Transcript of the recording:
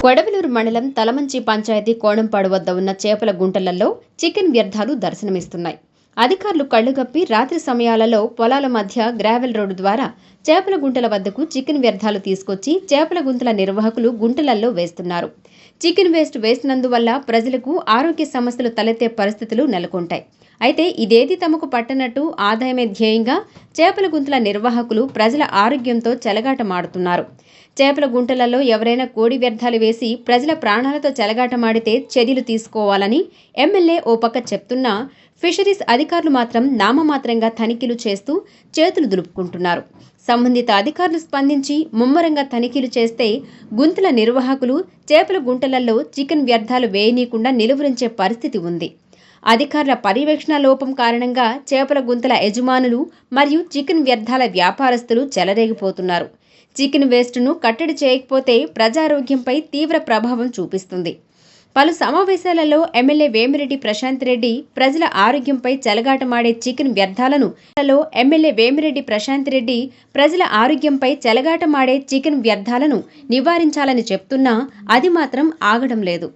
కొడవలూరు మండలం తలమంచి పంచాయతీ కోణంపాడు వద్ద ఉన్న చేపల గుంటలలో చికెన్ వ్యర్థాలు దర్శనమిస్తున్నాయి. అధికారులు కళ్లుగప్పి రాత్రి సమయాలలో పొలాల మధ్య గ్రావెల్ రోడ్డు ద్వారా చేపల గుంటల వద్దకు చికెన్ వ్యర్థాలు తీసుకొచ్చి చేపల గుంటల నిర్వాహకులు గుంటలలో వేస్తున్నారు. చికెన్ వేస్ట్ వేసినందువల్ల ప్రజలకు ఆరోగ్య సమస్యలు తలెత్తే పరిస్థితులు నెలకొంటాయి. అయితే ఇదేది తమకు పట్టనట్టు ఆదాయమే ధ్యేయంగా చేపల గుంటల నిర్వాహకులు ప్రజల ఆరోగ్యంతో చెలగాటమాడుతున్నారు. చేపల గుంటలలో ఎవరైనా కోడి వ్యర్థాలు వేసి ప్రజల ప్రాణాలతో చెలగాటమాడితే చర్యలు తీసుకోవాలని ఎమ్మెల్యే ఓ పక్క చెప్తున్నా ఫిషరీస్ అధికారులు మాత్రం నామమాత్రంగా తనిఖీలు చేస్తూ చేతులు దులుపుకుంటున్నారు. సంబంధిత అధికారులు స్పందించి ముమ్మరంగా తనిఖీలు చేస్తే గుంతల నిర్వాహకులు చేపల గుంటలలో చికెన్ వ్యర్థాలు వేయనీయకుండా నిలువరించే పరిస్థితి ఉంది. అధికారుల పర్యవేక్షణ లోపం కారణంగా చేపల గుంతల యజమానులు మరియు చికెన్ వ్యర్థాల వ్యాపారస్తులు చెలరేగిపోతున్నారు. చికెన్ వేస్ట్ను కట్టడి చేయకపోతే ప్రజారోగ్యంపై తీవ్ర ప్రభావం చూపిస్తుంది. పలు సమావేశాలలో ఎమ్మెల్యే వేమిరెడ్డి ప్రశాంత్ రెడ్డి ప్రజల ఆరోగ్యంపై చెలగాటమాడే చికెన్ వ్యర్థాలను ప్రజల ఆరోగ్యంపై చెలగాటమాడే చికెన్ వ్యర్థాలను నివారించాలని చెప్తున్నా అది మాత్రం ఆగడం లేదు.